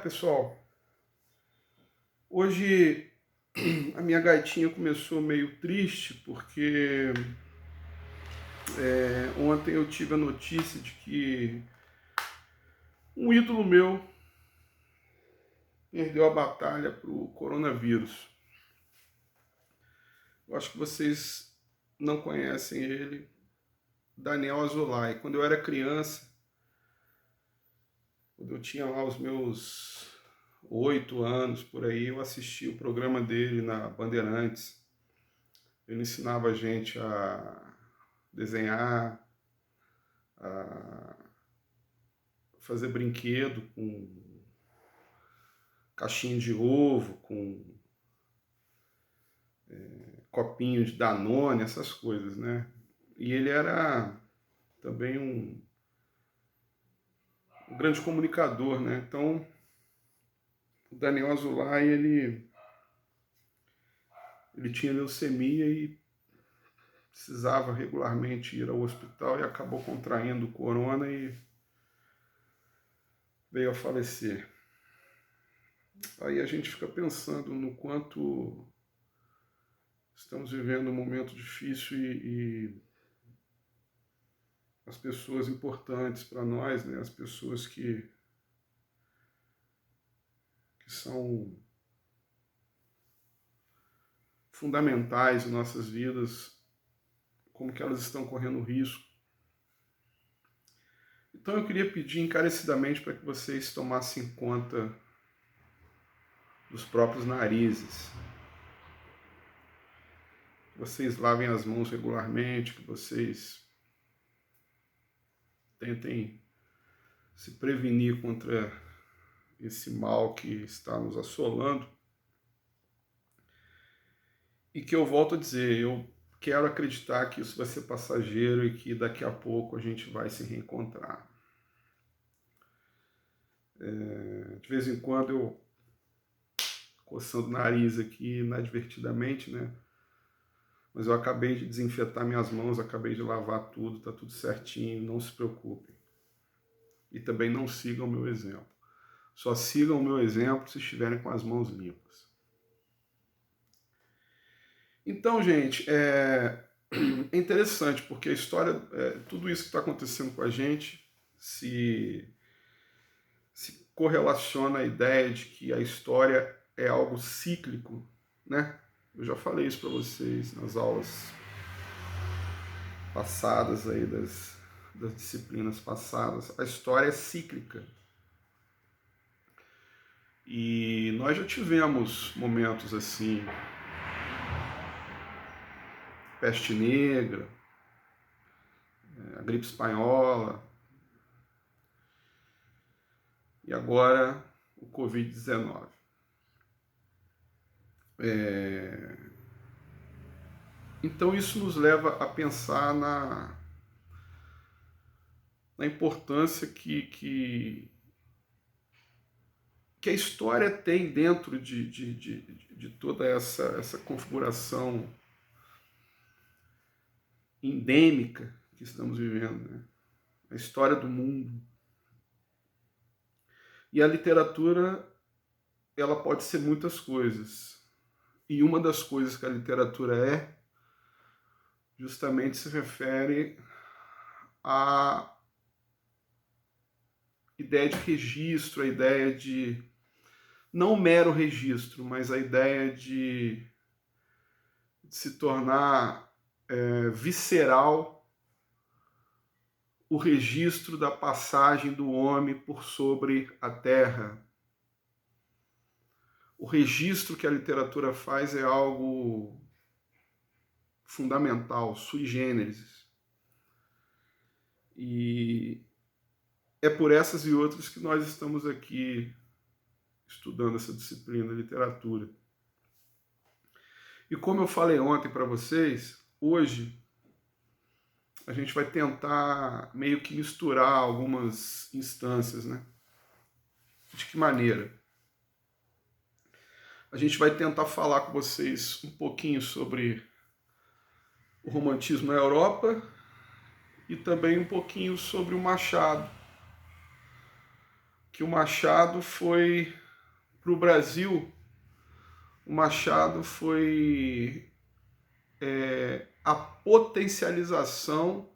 Pessoal, hoje a minha gaitinha começou meio triste porque ontem eu tive a notícia de que um ídolo meu perdeu a batalha para o coronavírus. Eu acho que vocês não conhecem ele, Daniel Azulay. Quando eu era criança, quando eu tinha lá os meus 8 anos por aí, eu assisti o programa dele na Bandeirantes. Ele ensinava a gente a desenhar, a fazer brinquedo com caixinha de ovo, com copinho de Danone, essas coisas, né? E ele era também um grande comunicador, né? Então, o Daniel Azulay, ele tinha leucemia e precisava regularmente ir ao hospital e acabou contraindo corona e veio a falecer. Aí a gente fica pensando no quanto estamos vivendo um momento difícil e as pessoas importantes para nós, né? As pessoas que são fundamentais em nossas vidas, como que elas estão correndo risco. Então eu queria pedir encarecidamente para que vocês tomassem conta dos próprios narizes, que vocês lavem as mãos regularmente, que vocês tentem se prevenir contra esse mal que está nos assolando. E que eu volto a dizer, eu quero acreditar que isso vai ser passageiro e que daqui a pouco a gente vai se reencontrar. De vez em quando eu coçando o nariz aqui inadvertidamente, né? Mas eu acabei de desinfetar minhas mãos, acabei de lavar tudo, tá tudo certinho, não se preocupem. E também não sigam o meu exemplo. Só sigam o meu exemplo se estiverem com as mãos limpas. Então, gente, é interessante porque a história, tudo isso que está acontecendo com a gente se correlaciona à ideia de que a história é algo cíclico, né? Eu já falei isso para vocês nas aulas passadas aí das disciplinas passadas. A história é cíclica. E nós já tivemos momentos assim, peste negra, a gripe espanhola e agora o Covid-19. Então isso nos leva a pensar na importância que a história tem dentro de toda essa configuração endêmica que estamos vivendo, né? A história do mundo. E a literatura, ela pode ser muitas coisas. E uma das coisas que a literatura justamente se refere à ideia de registro, a ideia de, não mero registro, mas a ideia de se tornar visceral o registro da passagem do homem por sobre a terra. O registro que a literatura faz é algo fundamental, sui generis. E é por essas e outras que nós estamos aqui estudando essa disciplina, literatura. E como eu falei ontem para vocês, hoje a gente vai tentar meio que misturar algumas instâncias, né? De que maneira? A gente vai tentar falar com vocês um pouquinho sobre o romantismo na Europa e também um pouquinho sobre o Machado. que o Machado foi para o Brasil, o Machado foi a potencialização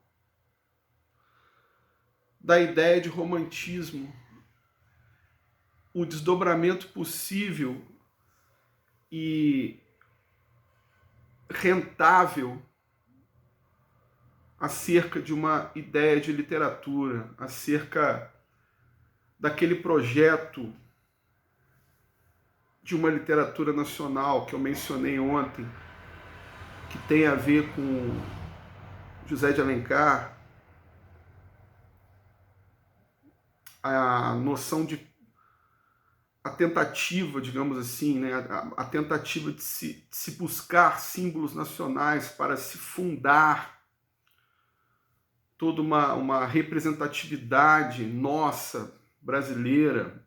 da ideia de romantismo, o desdobramento possível e rentável acerca de uma ideia de literatura, acerca daquele projeto de uma literatura nacional que eu mencionei ontem, que tem a ver com José de Alencar, a noção de a tentativa, digamos assim, né, a tentativa de se buscar símbolos nacionais para se fundar toda uma representatividade nossa, brasileira.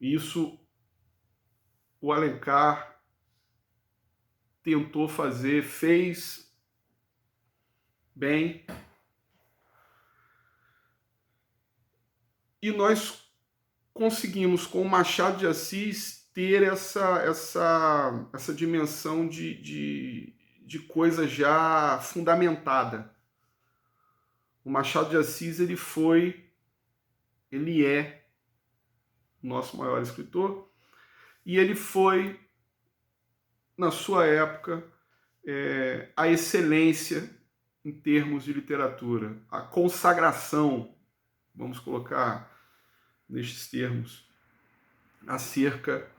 Isso o Alencar tentou fazer, fez bem. E nós conseguimos, com o Machado de Assis, ter essa dimensão de coisa já fundamentada. O Machado de Assis, ele é o nosso maior escritor, e ele foi, na sua época, a excelência em termos de literatura, a consagração, vamos colocar nestes termos, acerca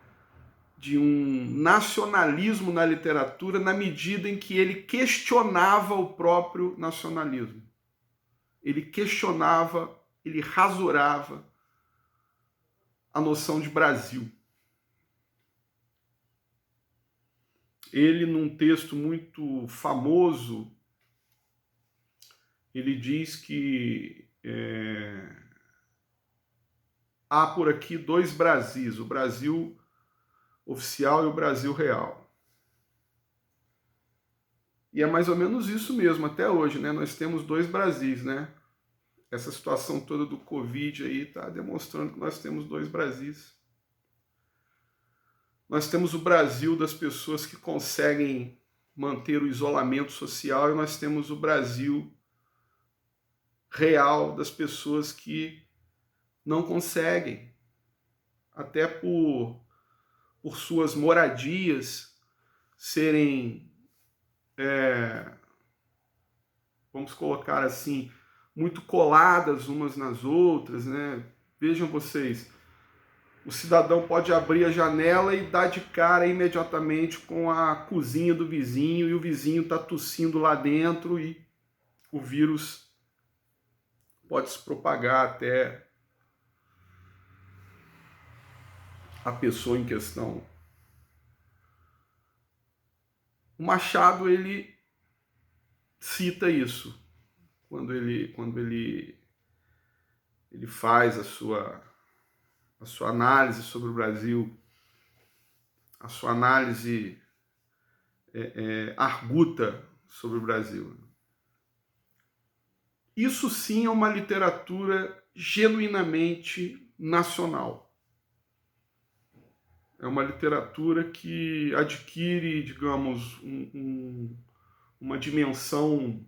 de um nacionalismo na literatura, na medida em que ele questionava o próprio nacionalismo. Ele questionava, ele rasurava a noção de Brasil. Ele, num texto muito famoso, ele diz que há por aqui dois Brasis, o Brasil oficial e o Brasil real. E é mais ou menos isso mesmo, até hoje, né? Nós temos dois Brasis, né? Essa situação toda do Covid aí está demonstrando que nós temos dois Brasis. Nós temos o Brasil das pessoas que conseguem manter o isolamento social e nós temos o Brasil real das pessoas que não conseguem, até por suas moradias serem, vamos colocar assim, muito coladas umas nas outras, né? Vejam vocês, o cidadão pode abrir a janela e dar de cara imediatamente com a cozinha do vizinho e o vizinho está tossindo lá dentro e o vírus pode se propagar até a pessoa em questão. O Machado, ele cita isso quando ele faz a sua análise sobre o Brasil, a sua análise arguta sobre o Brasil. Isso sim é uma literatura genuinamente nacional. É uma literatura que adquire, digamos, uma dimensão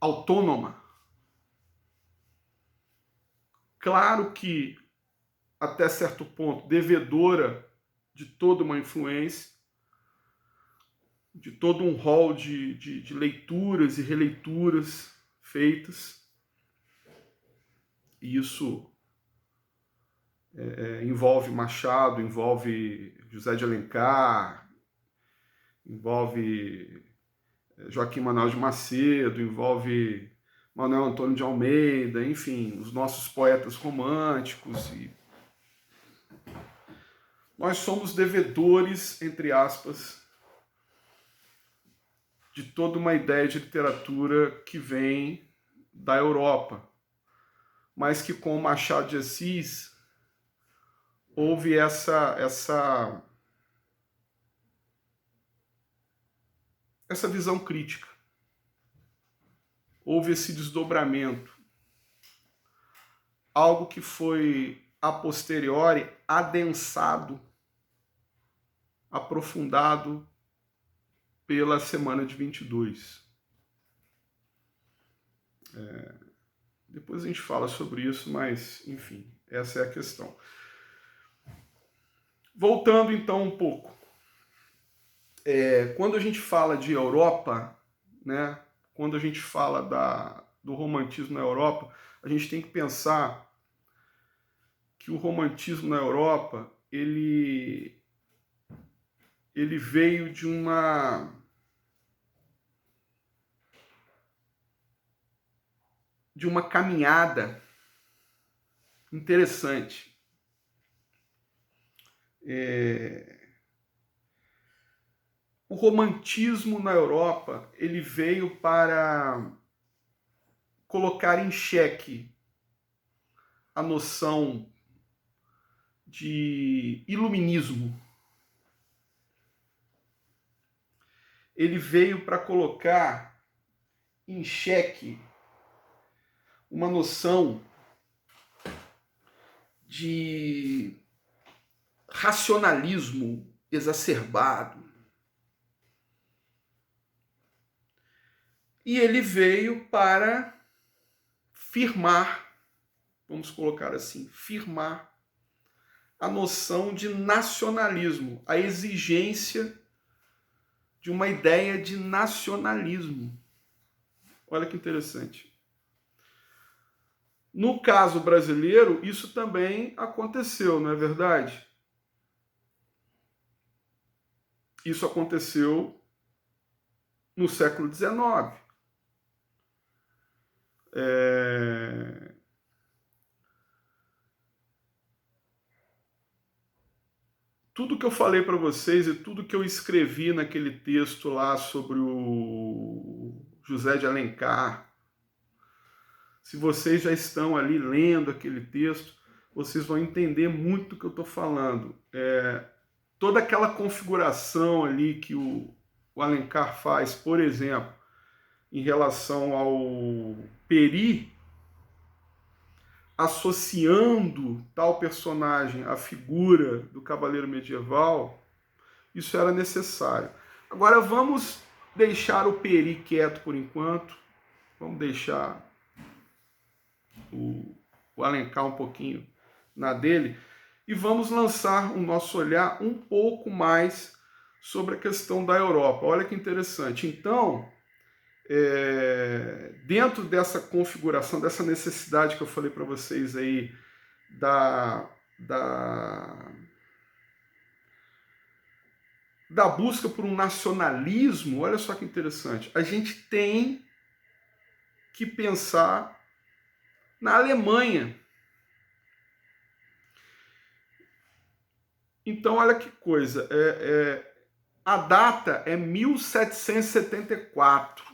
autônoma. Claro que, até certo ponto, devedora de toda uma influência, de todo um rol de leituras e releituras feitas. E isso envolve Machado, envolve José de Alencar, envolve Joaquim Manuel de Macedo, envolve Manuel Antônio de Almeida, enfim, os nossos poetas românticos. E nós somos devedores, entre aspas, de toda uma ideia de literatura que vem da Europa, mas que com Machado de Assis houve essa visão crítica, houve esse desdobramento, algo que foi a posteriori adensado, aprofundado pela semana de 22. Depois a gente fala sobre isso, mas, enfim, essa é a questão. Voltando então um pouco. Quando a gente fala de Europa, né, quando a gente fala do romantismo na Europa, a gente tem que pensar que o romantismo na Europa, ele veio de uma caminhada interessante. O romantismo na Europa, ele veio para colocar em xeque a noção de iluminismo. Ele veio para colocar em xeque uma noção de racionalismo exacerbado. E ele veio para firmar, vamos colocar assim, firmar a noção de nacionalismo, a exigência de uma ideia de nacionalismo. Olha que interessante. No caso brasileiro, isso também aconteceu, não é verdade? Isso aconteceu no século XIX. Tudo que eu falei para vocês e tudo que eu escrevi naquele texto lá sobre o José de Alencar, se vocês já estão ali lendo aquele texto, vocês vão entender muito do que eu estou falando. Toda aquela configuração ali que o Alencar faz, por exemplo, em relação ao Peri, associando tal personagem à figura do cavaleiro medieval, isso era necessário. Agora vamos deixar o Peri quieto por enquanto, vamos deixar o Alencar um pouquinho na dele, e vamos lançar o nosso olhar um pouco mais sobre a questão da Europa. Olha que interessante. Então, dentro dessa configuração, dessa necessidade que eu falei para vocês aí, da busca por um nacionalismo, olha só que interessante, a gente tem que pensar na Alemanha. Então, olha que coisa, a data é 1774.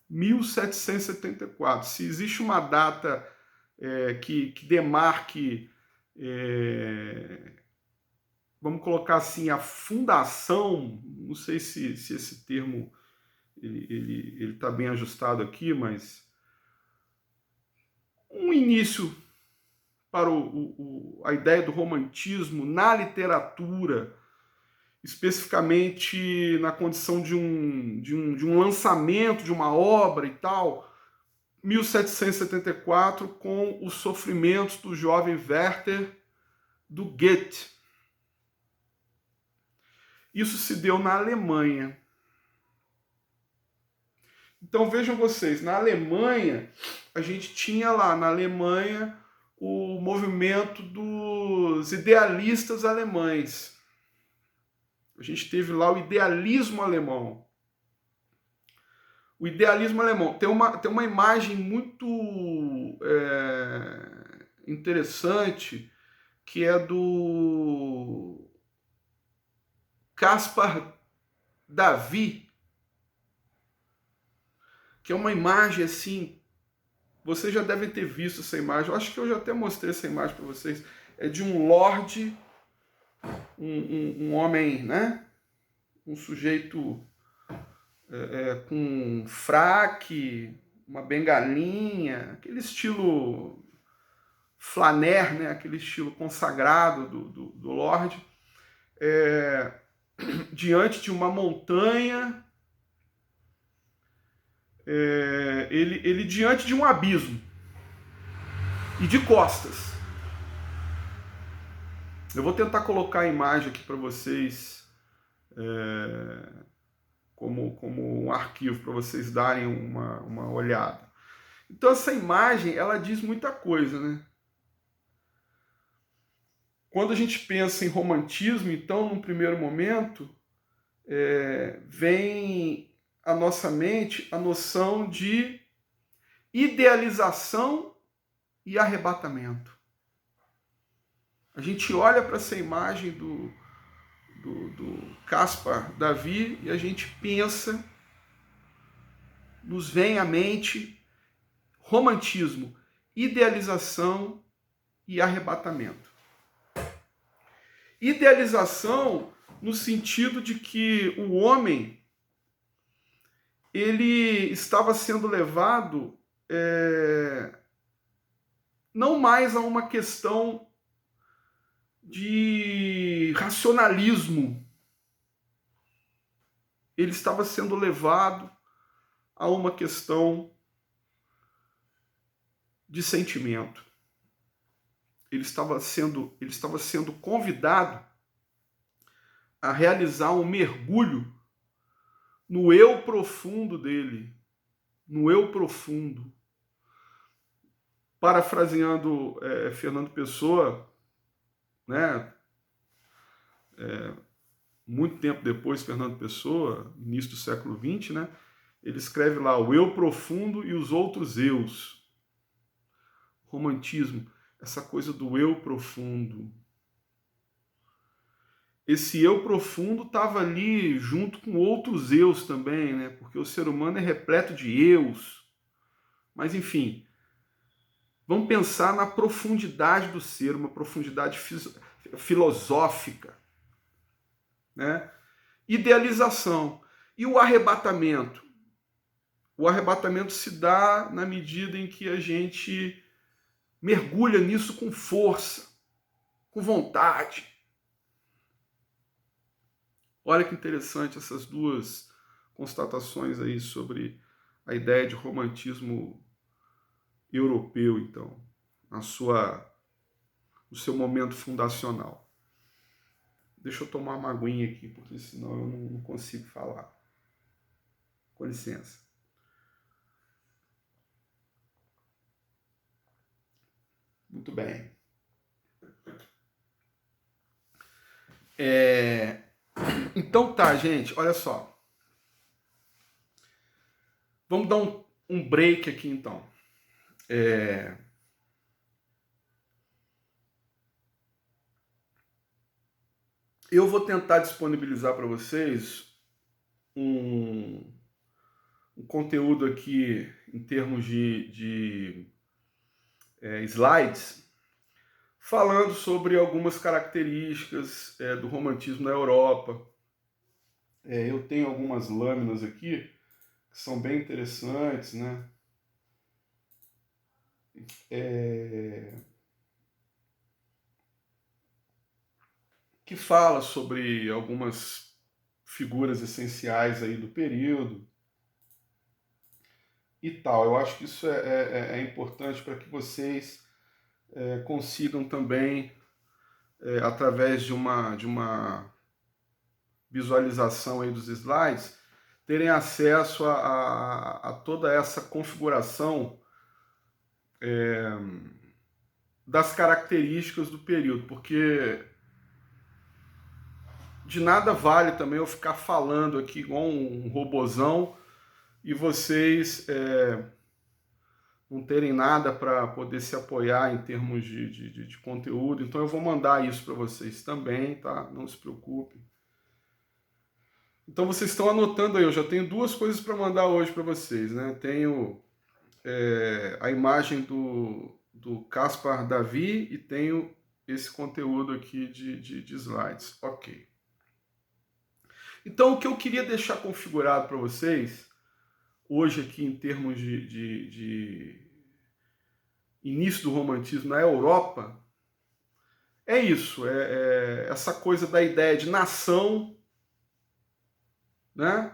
1774. Se existe uma data que demarque, vamos colocar assim, a fundação, não sei se esse termo ele está bem ajustado aqui, mas um início para a ideia do romantismo na literatura, especificamente na condição de um lançamento de uma obra e tal, 1774, com os sofrimentos do jovem Werther do Goethe. Isso se deu na Alemanha. Então vejam vocês, na Alemanha, a gente tinha lá na Alemanha o movimento dos idealistas alemães. A gente teve lá o idealismo alemão. O idealismo alemão tem uma imagem muito interessante, que é do Caspar David, que é uma imagem assim, vocês já devem ter visto essa imagem, eu acho que eu já até mostrei essa imagem para vocês, é de um lorde, um homem, né? Um sujeito com fraque, uma bengalinha, aquele estilo flaner, né? Aquele estilo consagrado do Lorde, diante de uma montanha, ele diante de um abismo e de costas. Eu vou tentar colocar a imagem aqui para vocês como um arquivo, para vocês darem uma olhada. Então essa imagem, ela diz muita coisa, né? Quando a gente pensa em romantismo, então, num primeiro momento, vem à nossa mente a noção de idealização e arrebatamento. A gente olha para essa imagem do Caspar David e a gente pensa, nos vem à mente romantismo, idealização e arrebatamento. Idealização no sentido de que o homem ele estava sendo levado não mais a uma questão de racionalismo. Ele estava sendo levado a uma questão de sentimento. Ele estava sendo convidado a realizar um mergulho no eu profundo dele, no eu profundo. Parafraseando Fernando Pessoa, né? Muito tempo depois, Fernando Pessoa, início do século XX, né? Ele escreve lá o eu profundo e os outros eus. Romantismo, essa coisa do eu profundo. Esse eu profundo estava ali junto com outros eus também, né? Porque o ser humano é repleto de eus. Mas, enfim, vamos pensar na profundidade do ser, uma profundidade filosófica, né? Idealização. E o arrebatamento? O arrebatamento se dá na medida em que a gente mergulha nisso com força, com vontade. Olha que interessante essas duas constatações aí sobre a ideia de romantismo europeu, então, no seu momento fundacional. Deixa eu tomar uma aguinha aqui, porque senão eu não consigo falar. Com licença. Muito bem. Então tá, gente, olha só. Vamos dar um break aqui, então. Eu vou tentar disponibilizar para vocês um conteúdo aqui em termos de slides, falando sobre algumas características do romantismo na Europa. Eu tenho algumas lâminas aqui que são bem interessantes, né? Que fala sobre algumas figuras essenciais aí do período e tal. Eu acho que isso é importante para que vocês consigam também, através de uma visualização aí dos slides, terem acesso a toda essa configuração das características do período, porque de nada vale também eu ficar falando aqui igual um robozão e vocês não terem nada para poder se apoiar em termos de conteúdo. Então eu vou mandar isso para vocês também, tá? Não se preocupem. Então vocês estão anotando aí, eu já tenho duas coisas para mandar hoje para vocês, né? Tenho a imagem do Caspar David e tenho esse conteúdo aqui de slides. Ok. Então o que eu queria deixar configurado para vocês hoje aqui em termos de início do romantismo na Europa, é isso, essa coisa da ideia de nação, né?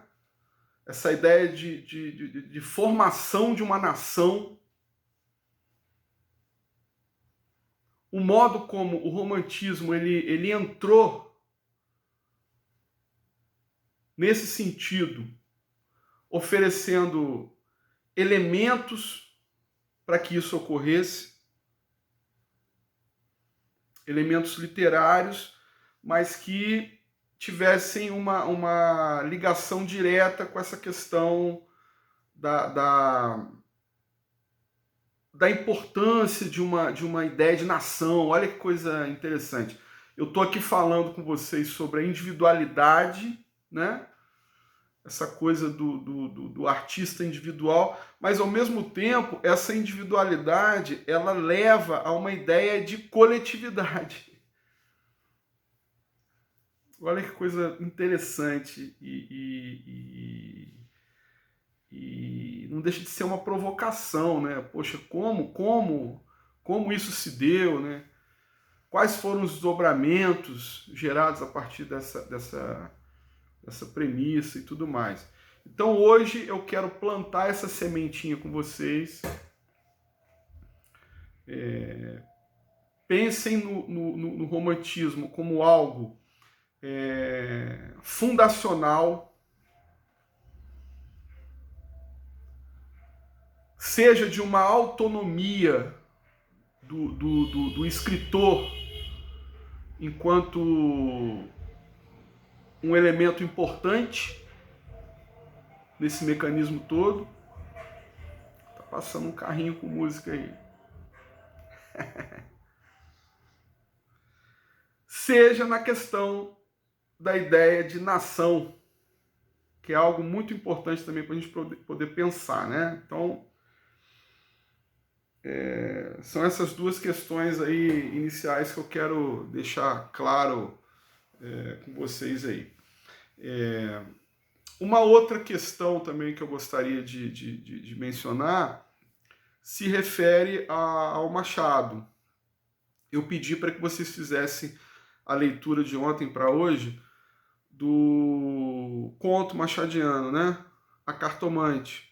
Essa ideia de formação de uma nação, o modo como o romantismo ele entrou nesse sentido, oferecendo elementos para que isso ocorresse, elementos literários, mas que tivessem uma ligação direta com essa questão da importância de uma ideia de nação. Olha que coisa interessante. Eu estou aqui falando com vocês sobre a individualidade, né? Essa coisa do artista individual, mas ao mesmo tempo essa individualidade ela leva a uma ideia de coletividade. Olha que coisa interessante e não deixa de ser uma provocação, né? Poxa, como isso se deu, né? Quais foram os desdobramentos gerados a partir dessa premissa e tudo mais. Então hoje eu quero plantar essa sementinha com vocês. Pensem no romantismo como algo fundacional, seja de uma autonomia do escritor enquanto um elemento importante nesse mecanismo todo. Tá passando um carrinho com música aí. Seja na questão da ideia de nação, que é algo muito importante também para a gente poder pensar, né? Então, são essas duas questões aí iniciais que eu quero deixar claro com vocês aí. Uma outra questão também que eu gostaria de mencionar se refere ao Machado. Eu pedi para que vocês fizessem a leitura de ontem para hoje do conto machadiano, né? A Cartomante.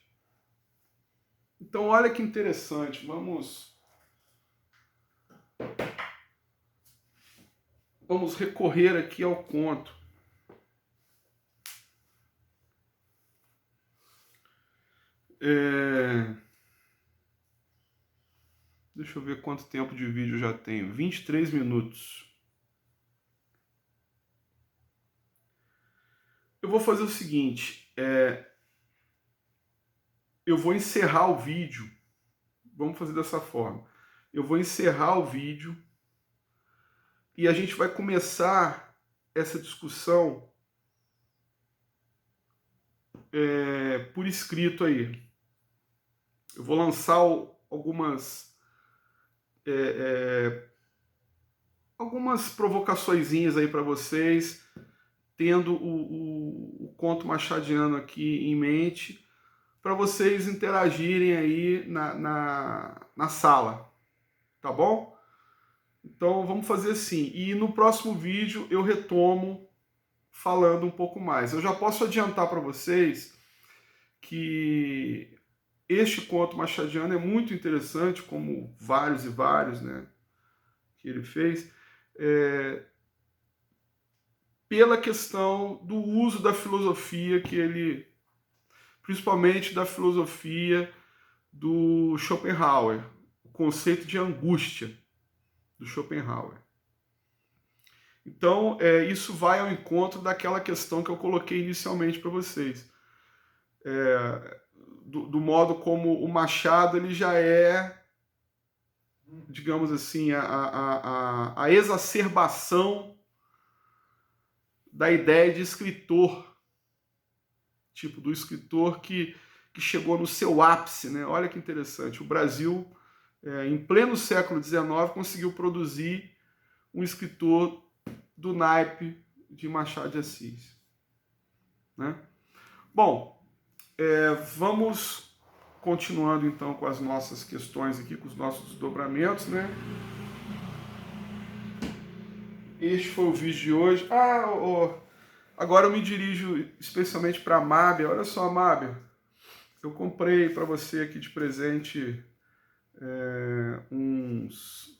Então, olha que interessante. Vamos recorrer aqui ao conto. Deixa eu ver quanto tempo de vídeo eu já tenho. 23 minutos. Eu vou fazer o seguinte. Eu vou encerrar o vídeo. Vamos fazer dessa forma. Eu vou encerrar o vídeo e a gente vai começar essa discussão por escrito aí. Eu vou lançar algumas provocaçõezinhas aí para vocês, tendo o conto machadiano aqui em mente, para vocês interagirem aí na sala, tá bom? Então vamos fazer assim, e no próximo vídeo eu retomo falando um pouco mais. Eu já posso adiantar para vocês que este conto machadiano é muito interessante, como vários e vários, né, que ele fez, pela questão do uso da filosofia que ele, principalmente da filosofia do Schopenhauer, o conceito de angústia do Schopenhauer. Então, isso vai ao encontro daquela questão que eu coloquei inicialmente para vocês. Do modo como o Machado ele já é, digamos assim, a exacerbação da ideia de escritor, tipo do escritor que chegou no seu ápice, né? Olha que interessante, o Brasil, em pleno século XIX, conseguiu produzir um escritor do naipe de Machado de Assis, né? Bom, Vamos continuando então com as nossas questões aqui, com os nossos desdobramentos, né? Este foi o vídeo de hoje. Agora eu me dirijo especialmente para a Mábia. Olha só, Mábia, eu comprei para você aqui de presente uns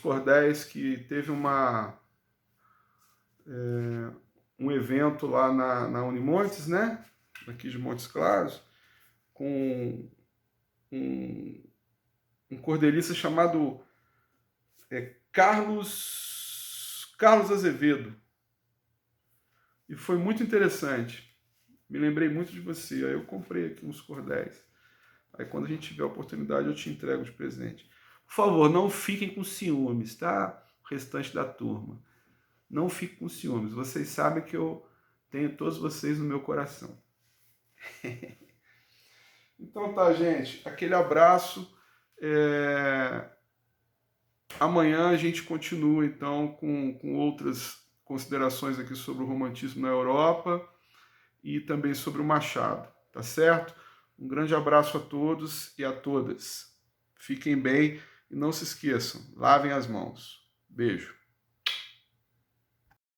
cordéis que teve um evento lá na Unimontes, né? Aqui de Montes Claros, com um cordelista chamado Carlos Azevedo. E foi muito interessante. Me lembrei muito de você. Aí eu comprei aqui uns cordéis. Aí quando a gente tiver a oportunidade eu te entrego de presente. Por favor, não fiquem com ciúmes, tá? O restante da turma. Não fiquem com ciúmes. Vocês sabem que eu tenho todos vocês no meu coração. Então tá, gente. Aquele abraço. Amanhã a gente continua, então, com outras considerações aqui sobre o romantismo na Europa e também sobre o Machado, tá certo? Um grande abraço a todos e a todas. Fiquem bem e não se esqueçam, lavem as mãos. Beijo.